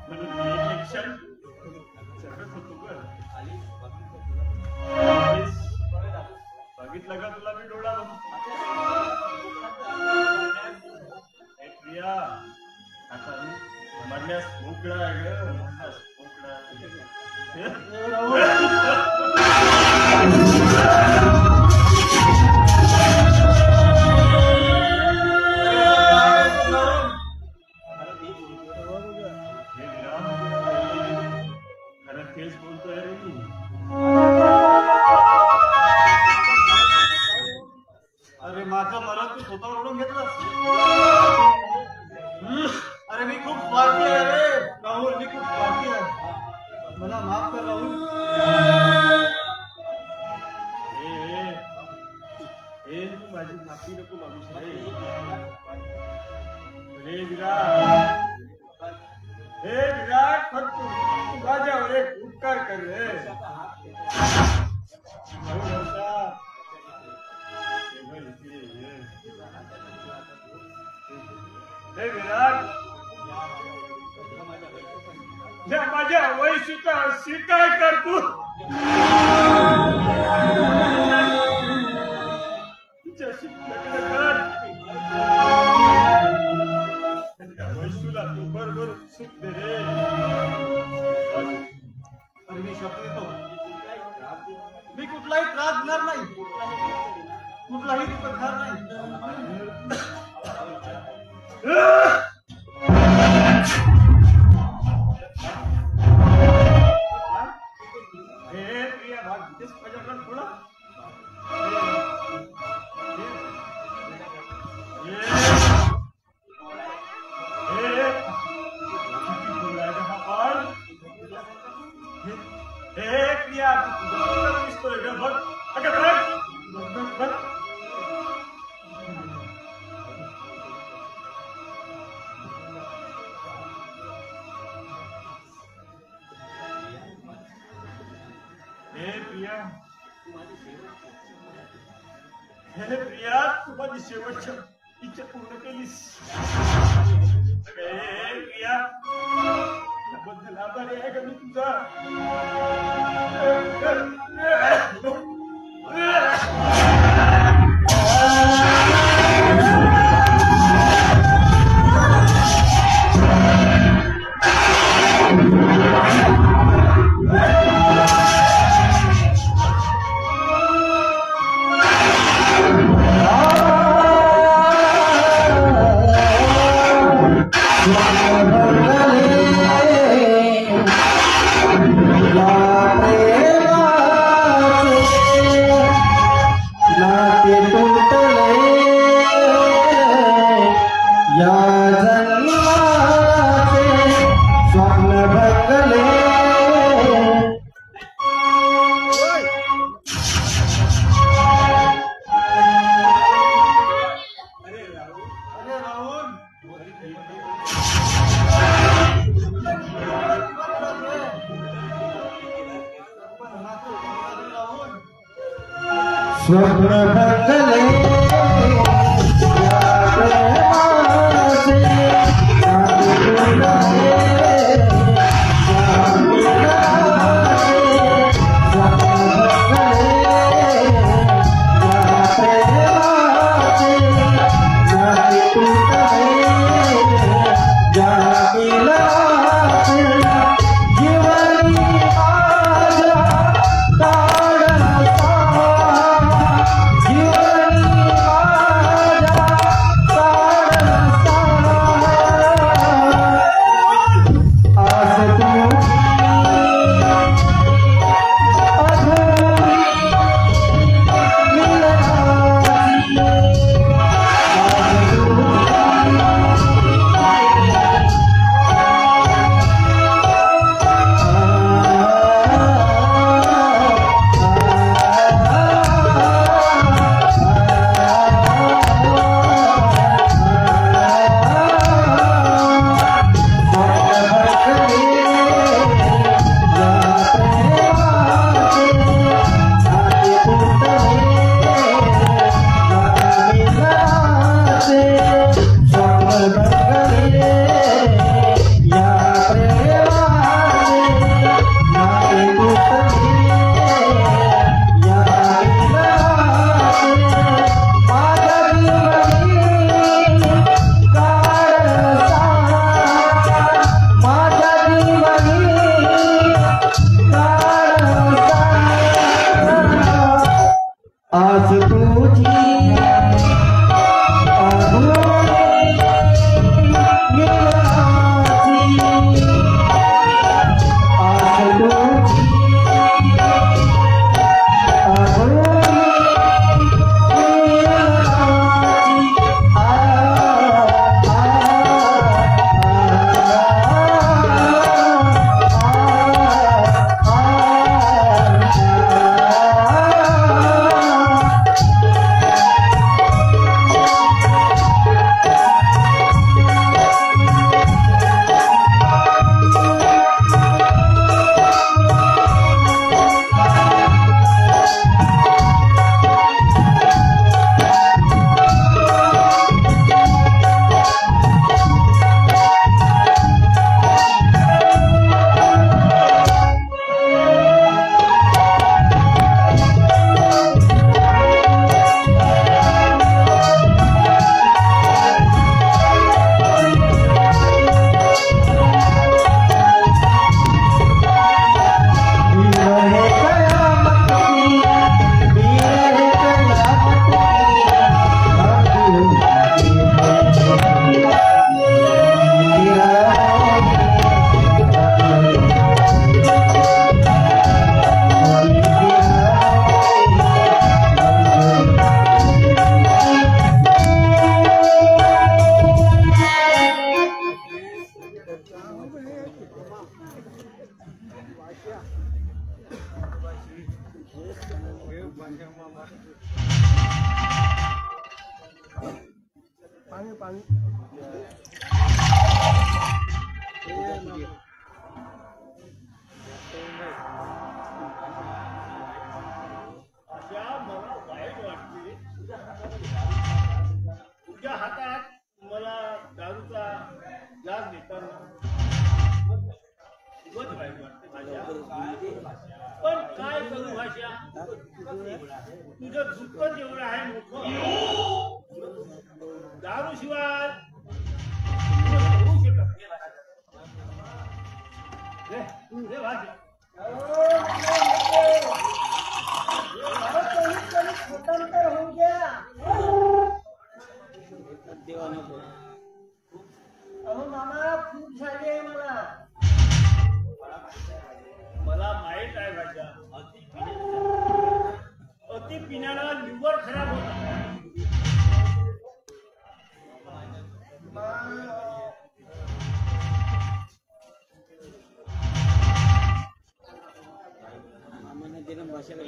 म्हणून मी एक क्षण जगत होतो ग. बघितलं का तुला मी डोळा प्रिया? आता मी म्हणण्यास मोकळा आहे ग, म्हणण्यास मोकळा. तेच बोलतोय रे मी. अरे माझं मरण तू स्वतः ओढून घेतलं. अरे मी खूप स्वार्थी आहे रे राहुल, मी खूप स्वार्थी आहे. मला माफ कर राहुल. तू माझी माफी नको माणूस रे विराट. हे विराट, फक्त माझ्यावर एक उपकार कर रे. हे विराट, माझ्या वैशिका स्वीकार कर तू. तुझ्याशी लग्न कर. वैशूला तू बरोबर सुख दे रे. अरे मी शब्द देतो, मी कुठलाही त्रास देणार नाही, कुठलाही दुःख देणार नाही. हे प्रिया भाग तेच माझ्याकडे थोडा. हे प्रिया दिसतोय ग बघ. अगं बघ. हे प्रिया, तू माझी शेवटच्या इच्छा पूर्ण केलीस. प्रिया, बद्दल आभारी आहे का मी तुझा. या जन्माचे स्वप्न भंगले अरे राहुल स्वप्न भंगले या प्रेमाचे आज तुझी अशा मला वाईट वाटते. तुझ्या हातात मला दारूचा ग्लास देताना खूपच वाईट वाटते भाषा. पण काय करू भाषा, तुझं दुःख जेवढं आहे मोठं, दारू शिवाय होऊ शकत नाही भाषा. स्वतंत्र होऊ द्या. अहो मामा खूप झाली आहे मला माहित आहे भाषा. अति पिण्याला लिव्हर खराब होत. अरे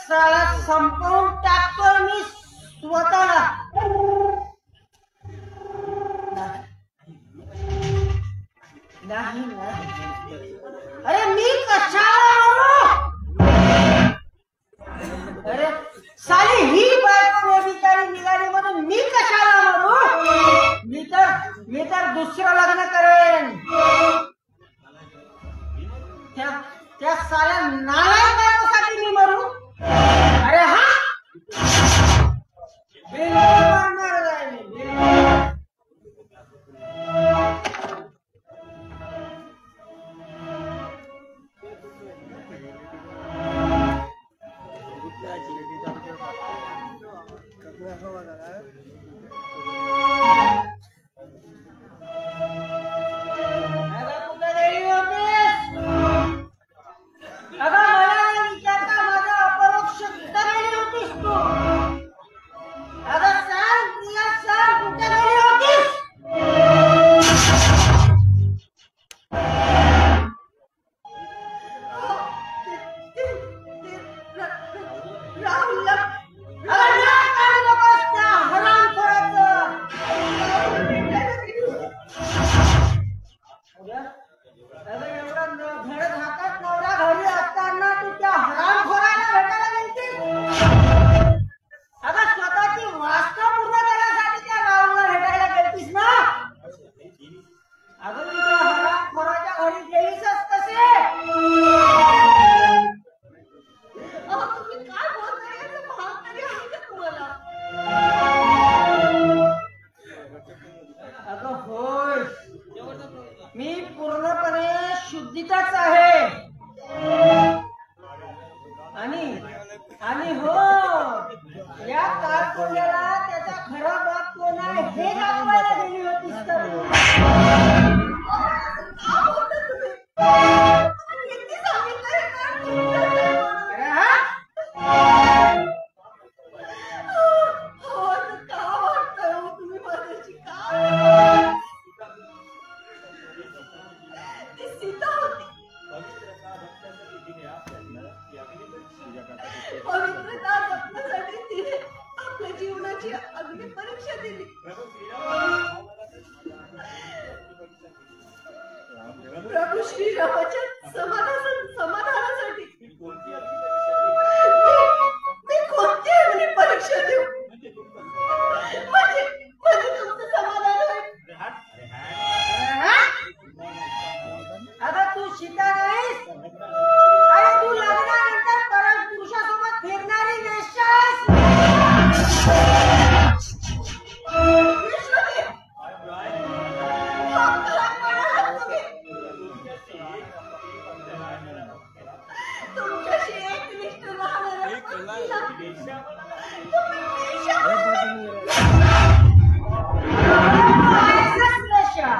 साला संपवून टाकतो मी स्वतःला. नाही अरे मी कशाला मरू? अरे साली ही बायको बेबिचारी निघाली म्हणून मी कशाला मरू? मी तर दुसरं लग्न करेन. त्या साल्या नालायक बायकोसाठी मी मरू? अरे हा बिलकुल मरणार नाही मी, बिलकुल. मी पूर्णपणे शुद्धीतच आहे. आणि हो, या कारकुल्याला त्याचा खरा बाप कोण आहे हे दाखवायला गेली होतीस तर. पवित्रता जपण्यासाठी तिने आपल्या जीवनाची अग्नी परीक्षा दिली. प्रभू श्रीरामाच्या समाधानासाठी मी कोणती अग्नी परीक्षा देऊ म्हणजे तुमचं समाधान होईल? आता तू सीता नाहीस, अरे तू लग्नानंतर परत पुरुषासोबत फिरणारी वेश्या आहेस. तुमच्याशी एकनिष्ठ राहणाऱ्या पत्नीला तुम्ही वेश्या आहेसच वेश्या.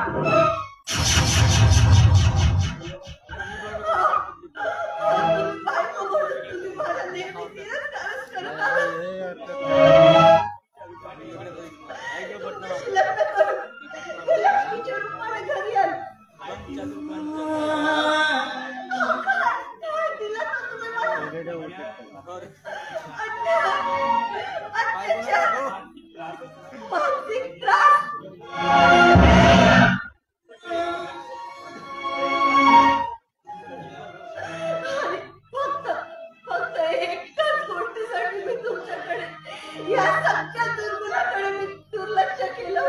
बायको म्हणून तुम्ही मला नेहमी तिरस्कारच करत आहात. लग्न करून मी लक्ष्मीच्या रूपाने घरी आले. काय दिलं तर तुम्ही मला? अत्याचार, मानसिक त्रास. आणि फक्त एकच गोष्टीसाठी मी तुमच्याकडे, या सगळ्या दुर्गुणाकडे मी दुर्लक्ष केलं.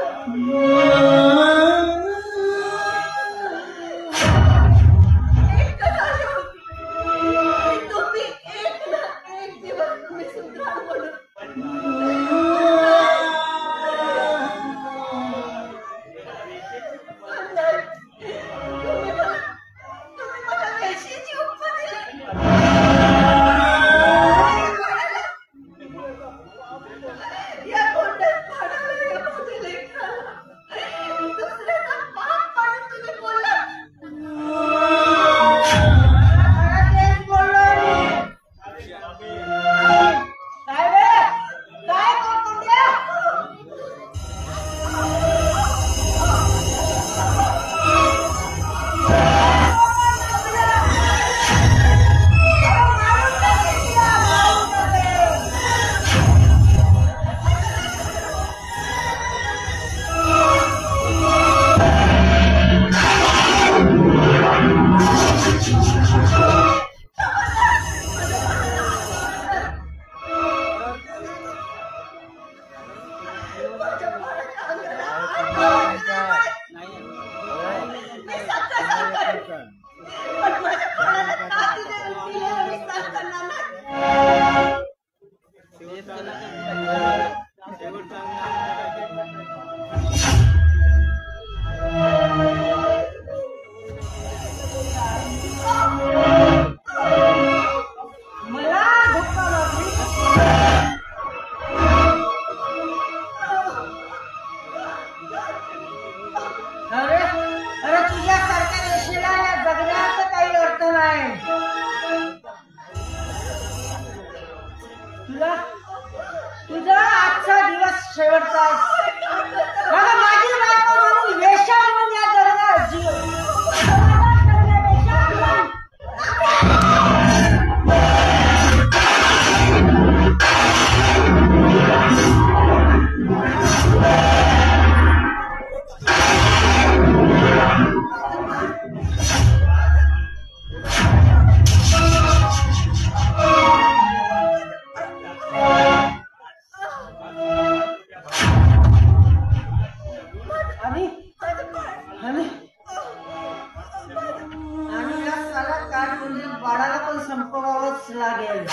करतायस? अगं माझी बायको म्हणून वेश्या म्हणून या जगात जीव समाजात करण्यापेक्षा आणि या साला काय म्हणजे बाळाला पण संपवावंच लागेल.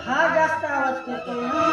हा जास्त आवाज करतोय ना.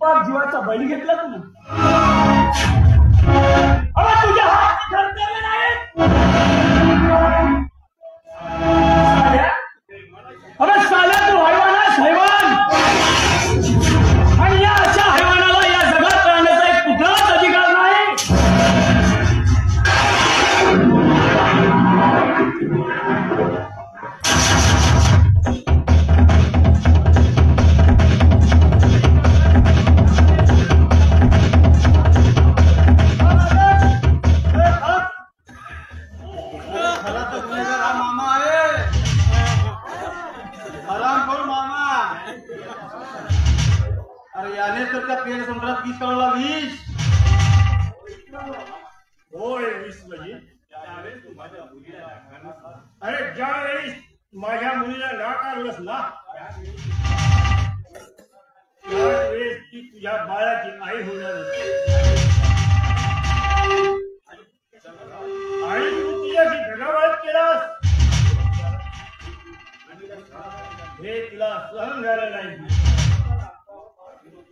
यावेळेस जीवाचा बळी घेतला तुम्ही. तुझ्या हात कर्तव्य नाही. साल्या तू हैवान हैवान, आणि या अशा हैवानाला या जगात राहण्याचा एक कुठलाच अधिकार नाही. अरे याने तर त्या पेड़ समुद्रात विष करायला विष. होय विष म्हणजे त्यावेळेस तुम्हाला मुलीला अरे ज्यावेळी माझ्या मुलीला नाकारलंस ना त्यावेळेस ती तुझ्या बाळाची आई होणार होती आणि तू तिच्याशी दगावाज केलास हे तिला सहन झालं नाही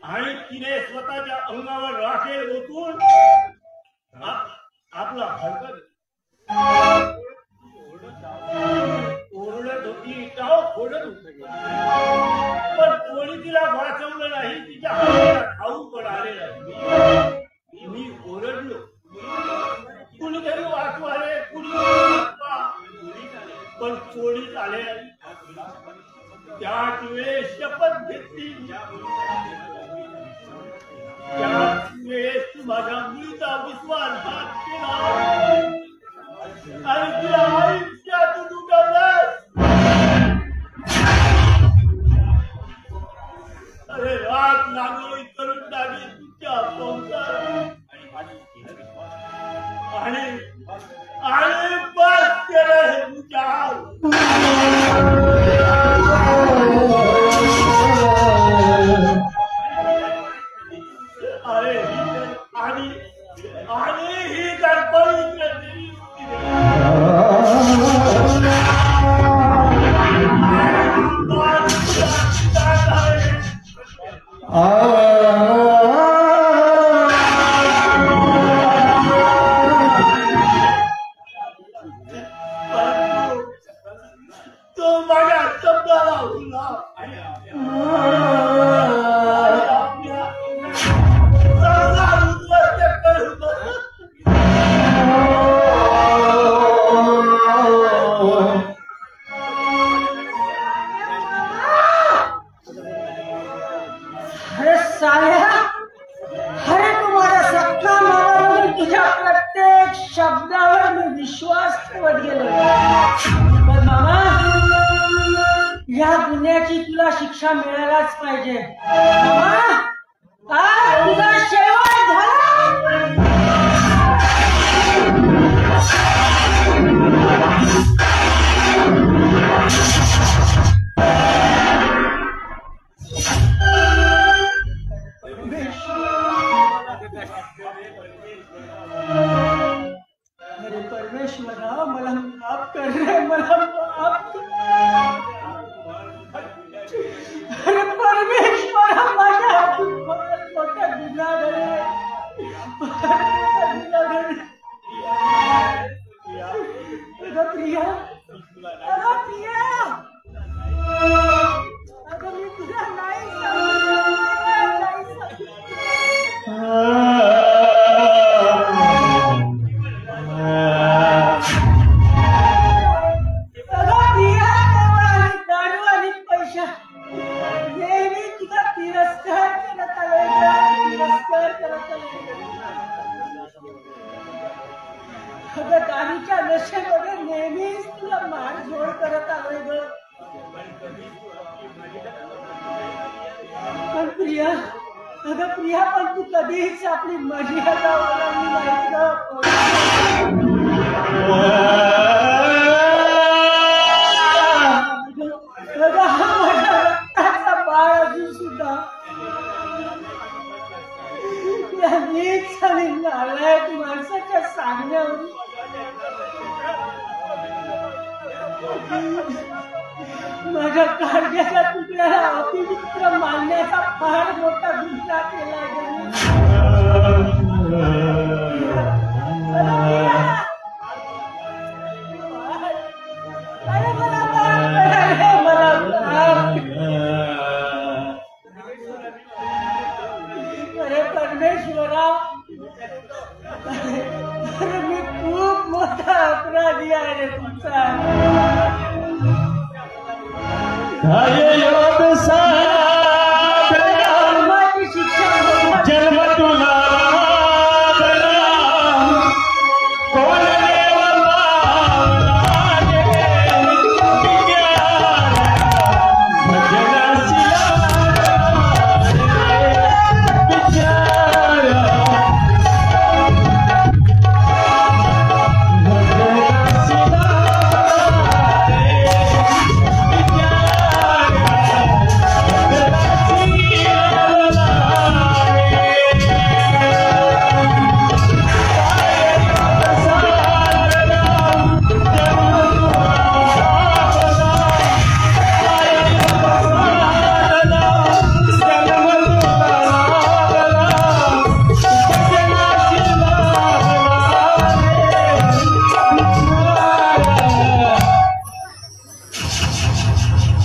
आणि तिने स्वतःच्या अंगावर राखेल ओतून आपला हरकत ओरडत होती टाव फोडत होती पण कोणी तिला वाचवलं नाही तिच्या हाताला खाऊ पण आले नाही मी ओरडलो कुणीतरी वाचवाले कुणी पण कोणीच आले नाही त्याच वेळेस शपथ घेतली त्याच वेळेस तू माझ्या मुलीचा विश्वासघात केला आणि तिला आयुष्यातून उठवलंस अरे रात नागोळी करून टाकली तुझ्या संसार आणि बस केलं हे तुझ्या अरे आणि ही गणपती तो माझ्या शब्दाला हुला अरे साल्या अरे तुम्हाला सख्खा मारा तुझ्या प्रत्येक शब्दावर मी विश्वास ठेवत गेलो पण मामा या गुन्ह्याची तुला शिक्षा मिळायलाच पाहिजे मामा आज तुझा शेवट झाला अरे परमेश्वरा मला माफ कर रे मला माफ कर अरे परमेश्वरा माझ्या हातून फार मोठा गुन्हा घडलाय अगं प्रिया अगं प्रिया अगं मी तुला नाही दारूच्या नशेमध्ये नेहमीच तुला मारझोड करत आलोय ग पण प्रिया अगं प्रिया पण तू कधीच आपली मर्यादा ओलांडली नाही ग हा माझ्या रक्ताचा बाळ अजून सुद्धा या नीच आणि नालायक माणसाच्या सांगण्यावरून माझ्या काळजाच्या तुकड्याला अपवित्र मानण्याचा फार मोठा गुन्हा केला अरे परमेश्वरा अरे मी खूप मोठा अपराधी आहे रे तुमचा जन्म तुला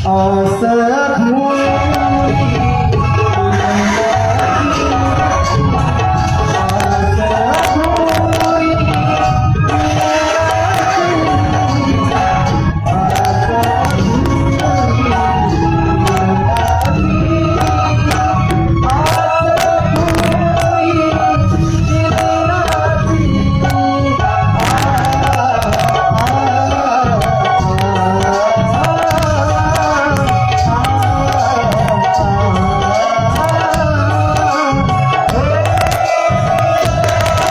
आस धुरी